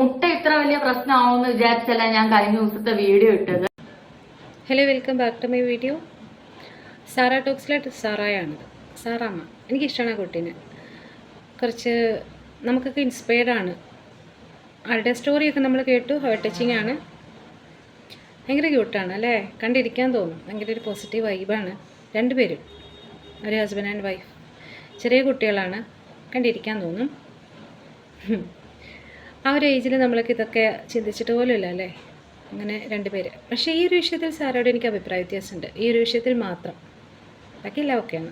മുട്ട ഇത്ര വലിയ പ്രശ്നമാവുമെന്ന് വിചാരിച്ചല്ല ഞാൻ കഴിഞ്ഞ ദിവസത്തെ വീഡിയോ ഇട്ടത്. Hello, welcome back to my video. Sara ടോക്സിലായിട്ട് സാറായാണിത്. സാറാമ്മ എനിക്കിഷ്ടമാണ് കുട്ടീനെ. കുറച്ച് നമുക്കൊക്കെ ഇൻസ്പയർഡ് ആണ്. ആളുടെ സ്റ്റോറിയൊക്കെ നമ്മൾ കേട്ടു. ഹാർട്ട് ടച്ചിങ് ആണ്. ഭയങ്കര ക്യൂട്ടാണ് അല്ലേ? കണ്ടിരിക്കാൻ തോന്നും. ഭയങ്കര ഒരു പോസിറ്റീവ് വൈബാണ്. രണ്ടുപേരും ഒരു ഹസ്ബൻഡ് ആൻഡ് വൈഫ്. ചെറിയ കുട്ടികളാണ്. കണ്ടിരിക്കാൻ തോന്നും. ആ ഒരു ഏജിൽ നമ്മളൊക്കെ ഇതൊക്കെ ചിന്തിച്ചിട്ട് പോലും ഇല്ല അല്ലേ? അങ്ങനെ രണ്ടുപേര്. പക്ഷേ ഈ ഒരു വിഷയത്തിൽ സാറോട് എനിക്ക് അഭിപ്രായ വ്യത്യാസമുണ്ട്. ഈ ഒരു വിഷയത്തിൽ മാത്രം. ബാക്കിയെല്ലാം ഓക്കെയാണ്.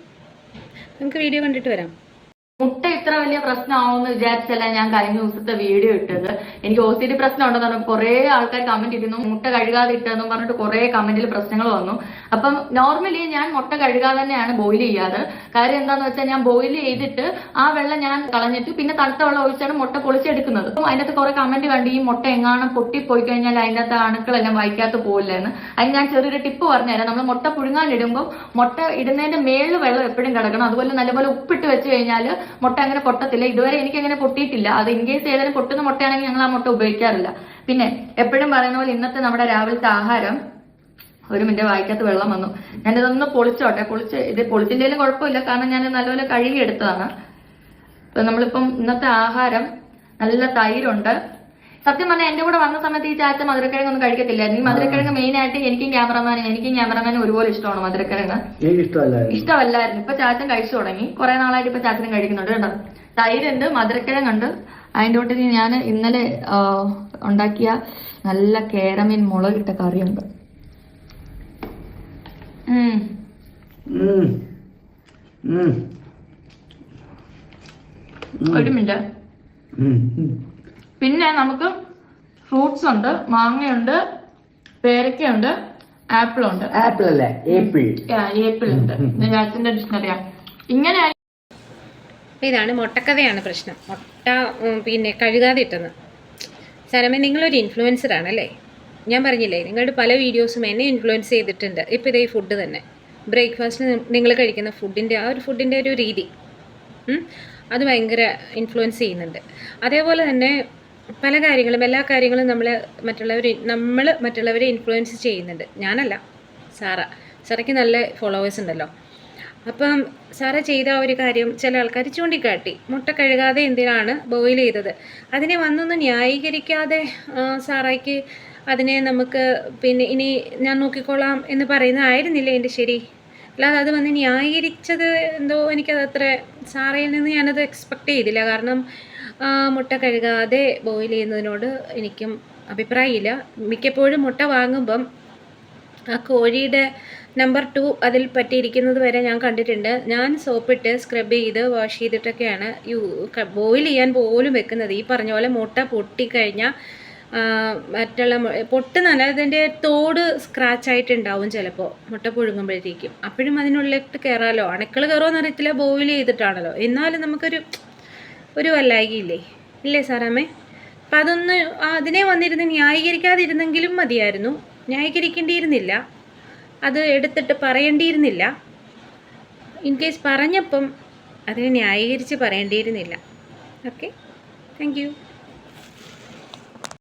നമുക്ക് വീഡിയോ കണ്ടിട്ട് വരാം. മുട്ട ഇത്ര വലിയ പ്രശ്നമാവുമെന്ന് വിചാരിച്ചല്ല ഞാൻ കഴിഞ്ഞ ദിവസത്തെ വീഡിയോ ഇട്ടത്. എനിക്ക് OCD പ്രശ്നം ഉണ്ടെന്ന് പറഞ്ഞു കുറെ ആൾക്കാർ കമന്റ് ഇടുന്നു. മുട്ട കഴുകാതെ ഇട്ടെന്നും പറഞ്ഞിട്ട് കുറെ കമന്റിൽ പ്രശ്നങ്ങൾ വന്നു. അപ്പം നോർമലി ഞാൻ മുട്ട കഴുകാതെ തന്നെയാണ് ബോയിൽ ചെയ്യാറ്. കാര്യം എന്താന്ന് വെച്ചാൽ ഞാൻ ബോയിൽ ചെയ്തിട്ട് ആ വെള്ളം ഞാൻ കളഞ്ഞിട്ട് പിന്നെ തണുത്ത വെള്ളം ഒഴിച്ചാണ് മുട്ട പൊളിച്ചെടുക്കുന്നത്. അപ്പം അതിനകത്ത് കുറെ കമന്റ് കണ്ട് ഈ മുട്ട എങ്ങാനും പൊട്ടിപ്പോയി കഴിഞ്ഞാൽ അതിൻ്റെ അകത്ത് അണുക്കളെല്ലാം വായിക്കാത്ത പോകില്ലെന്ന്. അതിന് ഞാൻ ചെറിയൊരു ടിപ്പ് പറഞ്ഞുതരാം. നമ്മൾ മുട്ട പുഴുങ്ങാനിടുമ്പോൾ മുട്ട ഇടുന്നതിന്റെ മേളിൽ വെള്ളം എപ്പോഴും കിടക്കണം. അതുപോലെ നല്ലപോലെ ഉപ്പിട്ട് വെച്ച് കഴിഞ്ഞാൽ മുട്ട അങ്ങനെ പൊട്ടത്തില്ല. ഇതുവരെ എനിക്ക് അങ്ങനെ പൊട്ടിയിട്ടില്ല. അത് ഇൻകേസ് ഏതായാലും പൊട്ടുന്ന മുട്ടയാണെങ്കിൽ ഞങ്ങൾ ആ മുട്ട ഉപയോഗിക്കാറില്ല. പിന്നെ എപ്പോഴും പറയുന്ന പോലെ ഇന്നത്തെ നമ്മുടെ രാവിലത്തെ ആഹാരം, ഒരു മിനിറ്റ് വായിക്കാത്ത വെള്ളം വന്നു, ഞാനിതൊന്ന് പൊളിച്ചോട്ടെ. ഇത് പൊളിച്ചില്ലെങ്കിലും കുഴപ്പമില്ല, കാരണം ഞാൻ നല്ലപോലെ കഴുകി എടുത്തതാണ്. അപ്പൊ നമ്മളിപ്പം ഇന്നത്തെ ആഹാരം നല്ല തൈരുണ്ട്. സത്യം പറഞ്ഞാൽ എന്റെ കൂടെ വന്ന സമയത്ത് ഈ ചാച്ച മധുരക്കിഴങ്ങ് ഒന്നും കഴിക്കത്തില്ലായിരുന്നു. ഈ മധുരക്കിഴങ്ങ് മെയിൻ ആയിട്ട് എനിക്കും ക്യാമറമാനും ഒരുപോലെ ഇഷ്ടമാണ് മധുരക്കിഴങ്ങ്. ഇഷ്ടമല്ലായിരുന്നു. ഇപ്പൊ ചാച്ചൻ കഴിച്ചു തുടങ്ങി. കുറെ നാളായിട്ട് ഇപ്പൊ ചാച്ചനും കഴിക്കുന്നുണ്ട് കേട്ടോ. തൈരുണ്ട്, മധുരക്കിഴങ്ങുണ്ട്. അതിന്റെ കൂട്ടത്തിൽ ഞാൻ ഇന്നലെ ഉണ്ടാക്കിയ നല്ല കേരമീൻ മുളകിട്ട കറിയുണ്ട്. ഒരു മിനിറ്റ്. പിന്നെ നമുക്ക് ഫ്രൂട്ട്സ് ഉണ്ട്. മാങ്ങയുണ്ട്, പേരക്കയുണ്ട്, ആപ്പിൾ ഉണ്ട്. ആപ്പിൾ ഉണ്ട്. ചാച്ചന്റെ ഡിക്ഷണറിയാ. ഇങ്ങനെ ഇതാണ് മുട്ടക്കഥയാണ് പ്രശ്നം. മുട്ട പിന്നെ കഴുകാതെ ഇട്ടെന്ന്. സാരമേ, നിങ്ങളൊരു ഇൻഫ്ലുവൻസർ ആണല്ലേ? ഞാൻ പറഞ്ഞില്ലേ, നിങ്ങളുടെ പല വീഡിയോസും എന്നെ ഇൻഫ്ലുവൻസ് ചെയ്തിട്ടുണ്ട്. ഇപ്പോൾ ഇതേ ഫുഡ് തന്നെ, ബ്രേക്ക്ഫാസ്റ്റിന് നിങ്ങൾ കഴിക്കുന്ന ഫുഡിൻ്റെ ഒരു രീതി, അത് ഭയങ്കര ഇൻഫ്ലുവൻസ് ചെയ്യുന്നുണ്ട്. അതേപോലെ തന്നെ പല കാര്യങ്ങളും, എല്ലാ കാര്യങ്ങളും നമ്മൾ മറ്റുള്ളവരെ ഇൻഫ്ലുവൻസ് ചെയ്യുന്നുണ്ട്. ഞാനല്ല, സാറയ്ക്ക് നല്ല ഫോളോവേഴ്സ് ഉണ്ടല്ലോ. അപ്പം സാറ ചെയ്ത ഒരു കാര്യം ചില ആൾക്കാർ ചൂണ്ടിക്കാട്ടി. മുട്ട കഴുകാതെ എന്തിനാണ് ബോയിൽ ചെയ്തത്? അതിനെ വന്നൊന്ന് ന്യായീകരിക്കാതെ സാറയ്ക്ക് അതിനെ നമുക്ക് പിന്നെ ഇനി ഞാൻ നോക്കിക്കോളാം എന്ന് പറയുന്നതായിരുന്നില്ലേ എൻ്റെ ശരി? അല്ലാതെ അത് വന്ന് ന്യായീകരിച്ചത് എന്തോ എനിക്കത് അത്ര സാറയിൽ നിന്ന് ഞാനത് എക്സ്പെക്റ്റ് ചെയ്തില്ല. കാരണം മുട്ട കഴുകാതെ ബോയിൽ ചെയ്യുന്നതിനോട് എനിക്കും അഭിപ്രായമില്ല. മിക്കപ്പോഴും മുട്ട വാങ്ങുമ്പം ആ കോഴിയുടെ നമ്പർ 2 അതിൽ പറ്റിയിരിക്കുന്നത് വരെ ഞാൻ കണ്ടിട്ടുണ്ട്. ഞാൻ സോപ്പിട്ട് സ്ക്രബ് ചെയ്ത് വാഷ് ചെയ്തിട്ടൊക്കെയാണ് ബോയിൽ ചെയ്യാൻ പോലും വെക്കുന്നത്. ഈ പറഞ്ഞ പോലെ മുട്ട പൊട്ടിക്കഴിഞ്ഞാൽ മറ്റുള്ള പൊട്ടുന്നല്ല, അതിൻ്റെ തോട് സ്ക്രാച്ച് ആയിട്ടുണ്ടാവും ചിലപ്പോൾ മുട്ട പുഴുങ്ങുമ്പോഴത്തേക്കും. അപ്പോഴും അതിനുള്ളിലേക്ക് കയറാമല്ലോ. അണുക്കൾ കയറുമെന്ന് അറിയത്തില്ല, ബോയിൽ ചെയ്തിട്ടാണല്ലോ. എന്നാലും നമുക്കൊരു വല്ലായികയില്ലേ? ഇല്ലേ സാറാമ്മേ? അപ്പം അതൊന്ന് അതിനെ വന്നിരുന്ന് ന്യായീകരിക്കാതിരുന്നെങ്കിലും മതിയായിരുന്നു. ന്യായീകരിക്കേണ്ടിയിരുന്നില്ല, അത് എടുത്തിട്ട് പറയേണ്ടിയിരുന്നില്ല. ഇൻ കേസ് പറഞ്ഞപ്പം അതിനെ ന്യായീകരിച്ച് പറയേണ്ടിയിരുന്നില്ല. Okay, thank U.